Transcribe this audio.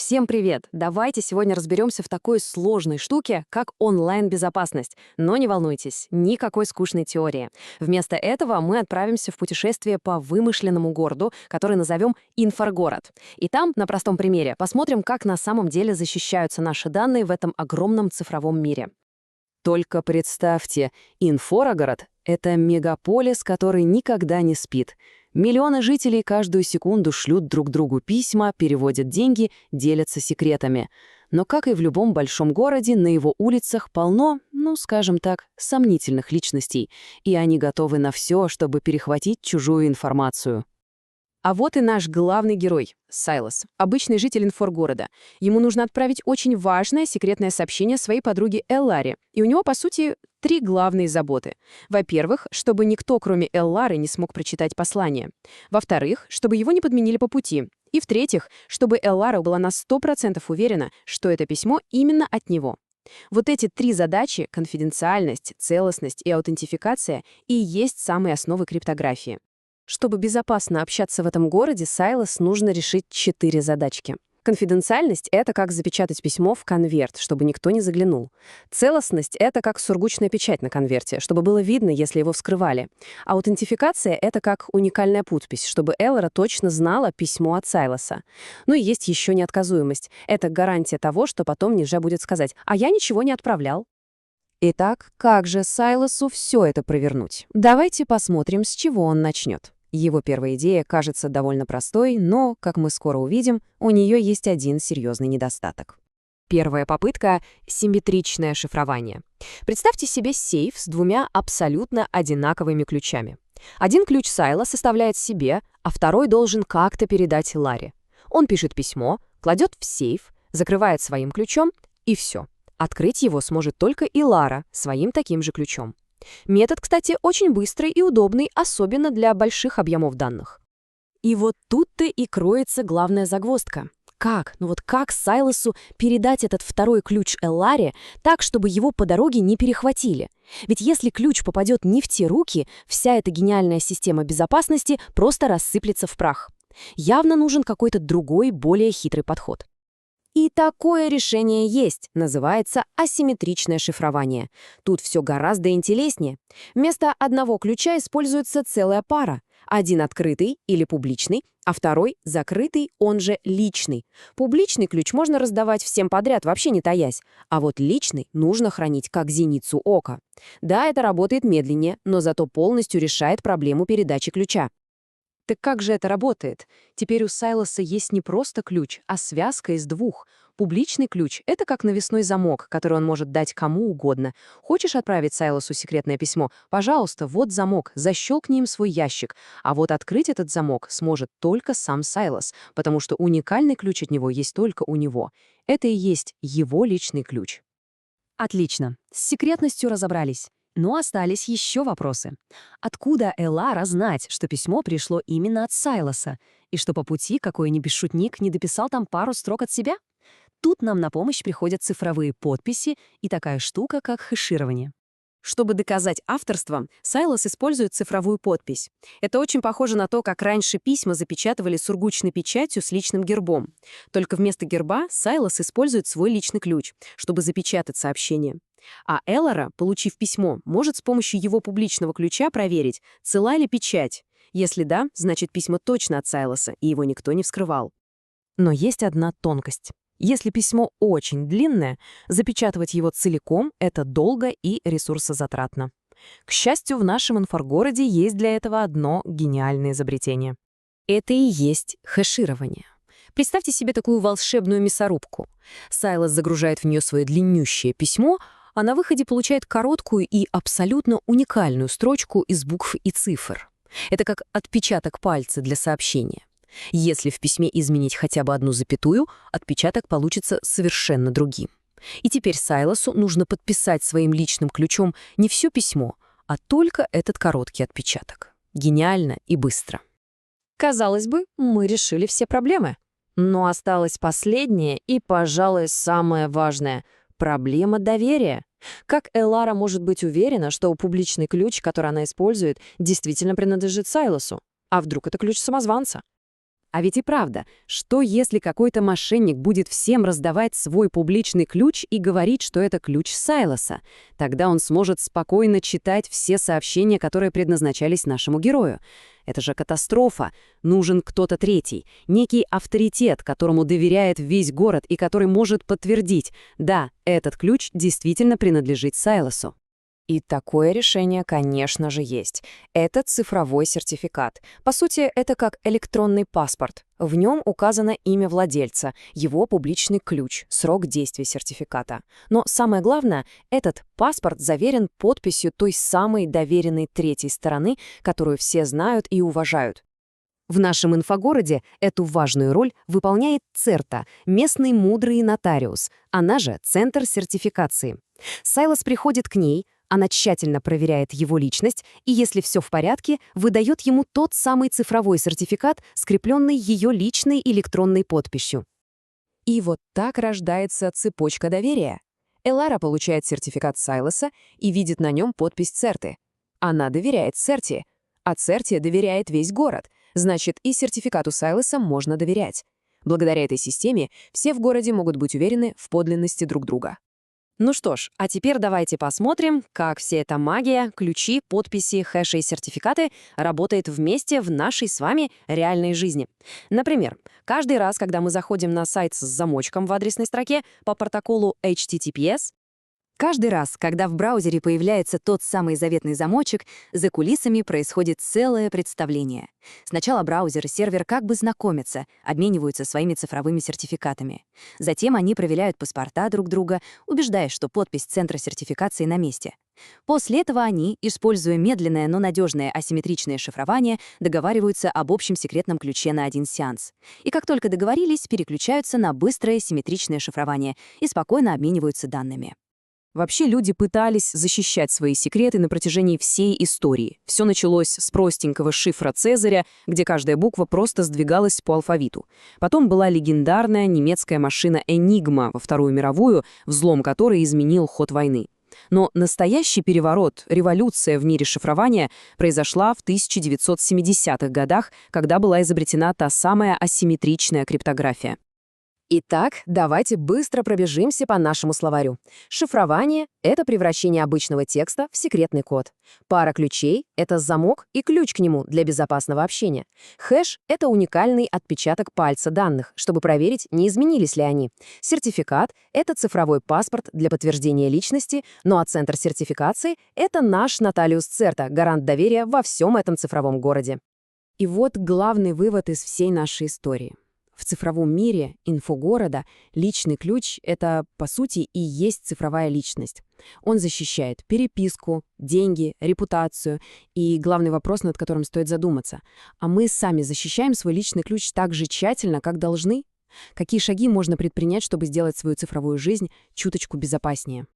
Всем привет! Давайте сегодня разберемся в такой сложной штуке, как онлайн-безопасность. Но не волнуйтесь, никакой скучной теории. Вместо этого мы отправимся в путешествие по вымышленному городу, который назовем Инфогород. И там, на простом примере, посмотрим, как на самом деле защищаются наши данные в этом огромном цифровом мире. Только представьте, Инфорогород — это мегаполис, который никогда не спит. Миллионы жителей каждую секунду шлют друг другу письма, переводят деньги, делятся секретами. Но, как и в любом большом городе, на его улицах полно, скажем так, сомнительных личностей, и они готовы на все, чтобы перехватить чужую информацию. А вот и наш главный герой — Сайлос, обычный житель инфогорода. Ему нужно отправить очень важное секретное сообщение своей подруге Элларе. И у него, по сути, три главные заботы. Во-первых, чтобы никто, кроме Эллары, не смог прочитать послание. Во-вторых, чтобы его не подменили по пути. И в-третьих, чтобы Эллара была на 100% уверена, что это письмо именно от него. Вот эти три задачи — конфиденциальность, целостность и аутентификация — и есть самые основы криптографии. Чтобы безопасно общаться в этом городе, Сайлос нужно решить 4 задачки. Конфиденциальность — это как запечатать письмо в конверт, чтобы никто не заглянул. Целостность — это как сургучная печать на конверте, чтобы было видно, если его вскрывали. Аутентификация — это как уникальная подпись, чтобы Эллара точно знала письмо от Сайлоса. Ну и есть еще неотказуемость. Это гарантия того, что потом нельзя будет сказать «а я ничего не отправлял». Итак, как же Сайлосу все это провернуть? Давайте посмотрим, с чего он начнет. Его первая идея кажется довольно простой, но, как мы скоро увидим, у нее есть один серьезный недостаток. Первая попытка — симметричное шифрование. Представьте себе сейф с двумя абсолютно одинаковыми ключами. Один ключ Сайлос составляет себе, а второй должен как-то передать Ларе. Он пишет письмо, кладет в сейф, закрывает своим ключом, и все. Открыть его сможет только и Лара своим таким же ключом. Метод, кстати, очень быстрый и удобный, особенно для больших объемов данных. И вот тут-то и кроется главная загвоздка. Как Сайлосу передать этот второй ключ Элларе так, чтобы его по дороге не перехватили? Ведь если ключ попадет не в те руки, вся эта гениальная система безопасности просто рассыплется в прах. Явно нужен какой-то другой, более хитрый подход. И такое решение есть, называется асимметричное шифрование. Тут все гораздо интереснее. Вместо одного ключа используется целая пара. Один открытый или публичный, а второй закрытый, он же личный. Публичный ключ можно раздавать всем подряд, вообще не таясь. А вот личный нужно хранить как зеницу ока. Да, это работает медленнее, но зато полностью решает проблему передачи ключа. Так как же это работает? Теперь у Сайлоса есть не просто ключ, а связка из двух. Публичный ключ — это как навесной замок, который он может дать кому угодно. Хочешь отправить Сайлосу секретное письмо? Пожалуйста, вот замок, защелкни им свой ящик. А вот открыть этот замок сможет только сам Сайлос, потому что уникальный ключ от него есть только у него. Это и есть его личный ключ. Отлично, с секретностью разобрались. Но остались еще вопросы. Откуда Эллара знать, что письмо пришло именно от Сайлоса, и что по пути какой-нибудь шутник не дописал там пару строк от себя? Тут нам на помощь приходят цифровые подписи и такая штука, как хэширование. Чтобы доказать авторство, Сайлос использует цифровую подпись. Это очень похоже на то, как раньше письма запечатывали сургучной печатью с личным гербом. Только вместо герба Сайлос использует свой личный ключ, чтобы запечатать сообщение. А Эллара, получив письмо, может с помощью его публичного ключа проверить, цела ли печать. Если да, значит письмо точно от Сайлоса, и его никто не вскрывал. Но есть одна тонкость. Если письмо очень длинное, запечатывать его целиком — это долго и ресурсозатратно. К счастью, в нашем инфогороде есть для этого одно гениальное изобретение. Это и есть хэширование. Представьте себе такую волшебную мясорубку. Сайлос загружает в нее свое длиннющее письмо, а на выходе получает короткую и абсолютно уникальную строчку из букв и цифр. Это как отпечаток пальца для сообщения. Если в письме изменить хотя бы одну запятую, отпечаток получится совершенно другим. И теперь Сайлосу нужно подписать своим личным ключом не все письмо, а только этот короткий отпечаток. Гениально и быстро. Казалось бы, мы решили все проблемы. Но осталось последнее и, пожалуй, самое важное — проблема доверия. Как Эллара может быть уверена, что публичный ключ, который она использует, действительно принадлежит Сайлосу? А вдруг это ключ самозванца? А ведь и правда, что если какой-то мошенник будет всем раздавать свой публичный ключ и говорить, что это ключ Сайлоса? Тогда он сможет спокойно читать все сообщения, которые предназначались нашему герою. Это же катастрофа. Нужен кто-то третий, некий авторитет, которому доверяет весь город и который может подтвердить: да, этот ключ действительно принадлежит Сайлосу. И такое решение, конечно же, есть. Это цифровой сертификат. По сути, это как электронный паспорт. В нем указано имя владельца, его публичный ключ, срок действия сертификата. Но самое главное, этот паспорт заверен подписью той самой доверенной третьей стороны, которую все знают и уважают. В нашем инфогороде эту важную роль выполняет ЦЕРТА, местный мудрый нотариус, она же Центр сертификации. Сайлос приходит к ней, она тщательно проверяет его личность и, если все в порядке, выдает ему тот самый цифровой сертификат, скрепленный ее личной электронной подписью. И вот так рождается цепочка доверия. Элара получает сертификат Сайлоса и видит на нем подпись Церты. Она доверяет Церте, а Церте доверяет весь город. Значит, и сертификату Сайлоса можно доверять. Благодаря этой системе все в городе могут быть уверены в подлинности друг друга. Ну что ж, а теперь давайте посмотрим, как вся эта магия, ключи, подписи, хэши и сертификаты работает вместе в нашей с вами реальной жизни. Например, каждый раз, когда мы заходим на сайт с замочком в адресной строке по протоколу HTTPS, каждый раз, когда в браузере появляется тот самый заветный замочек, за кулисами происходит целое представление. Сначала браузер и сервер как бы знакомятся, обмениваются своими цифровыми сертификатами. Затем они проверяют паспорта друг друга, убеждаясь, что подпись центра сертификации на месте. После этого они, используя медленное, но надежное асимметричное шифрование, договариваются об общем секретном ключе на один сеанс. И как только договорились, переключаются на быстрое симметричное шифрование и спокойно обмениваются данными. Вообще люди пытались защищать свои секреты на протяжении всей истории. Все началось с простенького шифра Цезаря, где каждая буква просто сдвигалась по алфавиту. Потом была легендарная немецкая машина «Энигма» во Вторую мировую, взлом которой изменил ход войны. Но настоящий переворот, революция в мире шифрования произошла в 1970-х годах, когда была изобретена та самая асимметричная криптография. Итак, давайте быстро пробежимся по нашему словарю. Шифрование — это превращение обычного текста в секретный код. Пара ключей — это замок и ключ к нему для безопасного общения. Хэш — это уникальный отпечаток пальца данных, чтобы проверить, не изменились ли они. Сертификат — это цифровой паспорт для подтверждения личности, ну а центр сертификации — это наш нотариус Церта, гарант доверия во всем этом цифровом городе. И вот главный вывод из всей нашей истории. В цифровом мире инфогорода личный ключ — это, по сути, и есть цифровая личность. Он защищает переписку, деньги, репутацию. И главный вопрос, над которым стоит задуматься: а мы сами защищаем свой личный ключ так же тщательно, как должны? Какие шаги можно предпринять, чтобы сделать свою цифровую жизнь чуточку безопаснее?